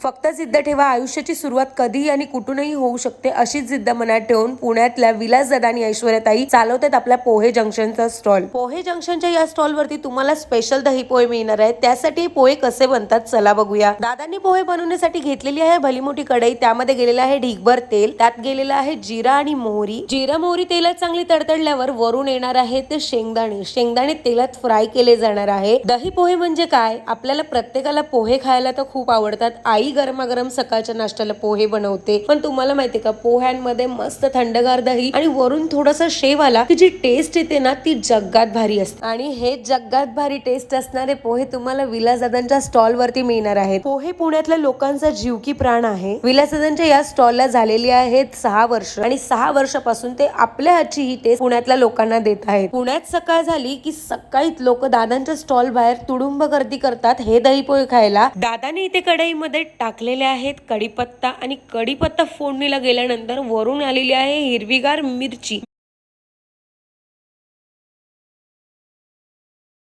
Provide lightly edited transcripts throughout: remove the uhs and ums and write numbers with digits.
फक्त जिद्द ठेवा, आयुष्याची सुरुवात कधीही आणि कुठूनही होऊ शकते. अशीच जिद्द मनात ठेवून पुण्यातल्या विलासदादा आणि ऐश्वर्याताई चालवतात आपल्या पोहे जंक्शनचा स्टॉल. पोहे जंक्शनच्या या स्टॉल वरती तुम्हाला स्पेशल दही पोहे मिळणार आहेत. त्यासाठी पोहे कसे बनतात चला बघूया. दादांनी पोहे बनवण्यासाठी घेतलेली आहे भली मोठी कढई. त्यामध्ये गेलेलं आहे ढीगभर तेल. त्यात गेलेलं आहे जिरा आणि मोहरी. जिरा मोहरी तेलात चांगली तडतडल्यावर वरून येणार आहे ते शेंगदाणे. शेंगदाणे तेलात फ्राय केले जाणार आहे. दही पोहे म्हणजे काय? आपल्याला प्रत्येकाला पोहे खायला तर खूप आवडतात. आई गरमागरम सकाळच्या नाश्त्याला पोहे बनवते, पण तुम्हाला माहितीये का पोह्यांमध्ये मस्त थंडगार दही आणि वरून थोडासा शेव आला की जी टेस्ट येते ना ती जग्गात भारी असते. आणि हे जग्गात भारी टेस्ट असणारे पोहे तुम्हाला विलासदादांच्या स्टॉल वरती मिळणार आहेत. पोहे पुण्यातल्या लोकांचा जीव की प्राण आहे. विलासदादांच्या या स्टॉलला झालेली आहेत 6 वर्ष आणि 6 वर्षापासून ते आपल्या हातची ही टेस्ट पुण्यातल्या लोकांना देत आहेत. पुण्यात सकाळ झाली की सकाळीच लोक दादांच्या स्टॉल बाहेर तुडुंब गर्दी करतात हे दही पोहे खायला. दादाने इथे कढईमध्ये टाकलेले आहेत कढीपत्ता आणि कढीपत्ता फोडणीला गेल्यानंतर वरून आलेली आहे हिरवीगार मिरची.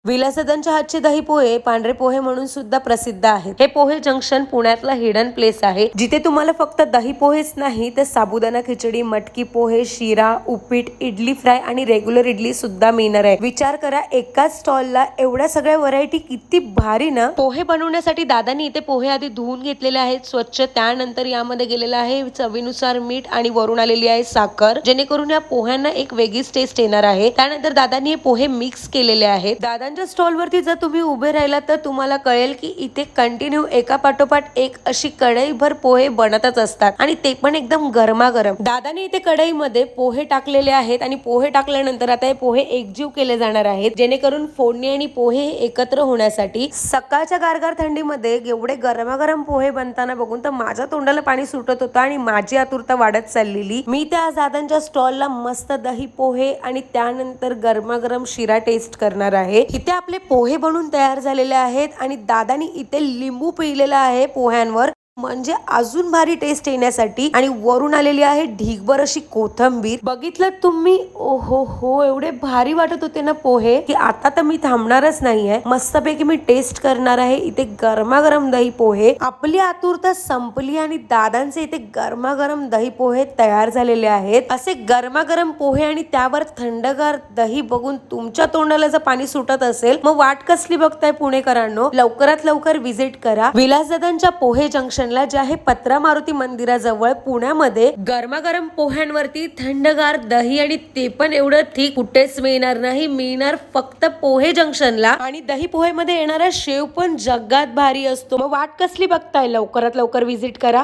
विलासदादांच्या हातचे दही पोहे पांढरे पोहे म्हणून सुद्धा प्रसिद्ध आहेत. हे पोहे जंक्शन पुण्यातला हिडन प्लेस आहे, जिथे तुम्हाला फक्त दही पोहेच नाही तर साबुदाणा खिचडी, मटकी पोहे, शिरा, उपीट, इडली फ्राय आणि रेग्युलर इडली सुद्धा मिळणार आहे. विचार करा एकाच स्टॉलला एवढ्या सगळ्या व्हरायटी, किती भारी ना. पोहे बनवण्यासाठी दादांनी इथे पोहे आधी धुवून घेतलेले आहेत स्वच्छ. त्यानंतर यामध्ये गेलेलं आहे चवीनुसार मीठ आणि वरून आलेली आहे साखर, जेणेकरून या पोह्यांना एक वेगळीच टेस्ट येणार आहे. त्यानंतर दादांनी हे पोहे मिक्स केलेले आहेत. दादांच्या स्टॉल वरती जर तुम्ही उभे राहिला तर तुम्हाला कळेल की इथे कंटिन्यू एका पाठोपाठ एक अशी कढईभर पोहे बनतच असतात आणि ते पण एकदम गरमागरम. दादाने इथे कढईमध्ये पोहे टाकलेले आहेत आणि पोहे टाकल्यानंतर आता हे पोहे एकजीव केले जाणार आहेत, जेणेकरून फोडणी आणि पोहे एकत्र होण्यासाठी. सकाळच्या गारगार थंडीमध्ये एवढे गरमागरम पोहे बनताना बघून तर माझ्या तोंडाला पाणी सुटत होतं आणि माझी आतुरता वाढत चाललेली. मी त्या दादांच्या स्टॉलला मस्त दही पोहे आणि त्यानंतर गरमागरम शिरा टेस्ट करणार आहे. इथे आपले पोहे बनून तयार झालेले आहेत आणि दादानी इथे लिंबू पिळलेला आहे पोह्यांवर, म्हणजे अजून भारी टेस्ट येण्यासाठी. आणि वरून आलेली आहे ढीगभर अशी कोथिंबीर. बघितलं तुम्ही? ओहो हो, एवढे भारी वाटत होते ना पोहे की आता तर मी थांबणारच नाहीये. मस्तपैकी मी टेस्ट करणार आहे इथे गरमागरम दही पोहे. आपली आतुरता संपली आणि दादांचे इथे गरमागरम दही पोहे तयार झालेले आहेत. असे गरमागरम पोहे आणि त्यावर थंडगार दही बघून तुमच्या तोंडाला जर पाणी सुटत असेल मग वाट कसली बघताय पुणेकरांनो? लवकरात लवकर व्हिजिट करा विलासदादांच्या पोहे जंक्शन जे आहे पत्रा मारुती मंदिराजवळ पुण्यामध्ये. गरमागरम पोह्यांवरती थंडगार दही आणि ते पण एवढं ठीक कुठेच मिळणार नाही. मिळणार फक्त पोहे जंक्शनला. आणि दही पोहे मध्ये येणारा शेव पण जगात भारी असतो. मग वाट कसली बघताय? लवकरात लवकर व्हिजिट करा.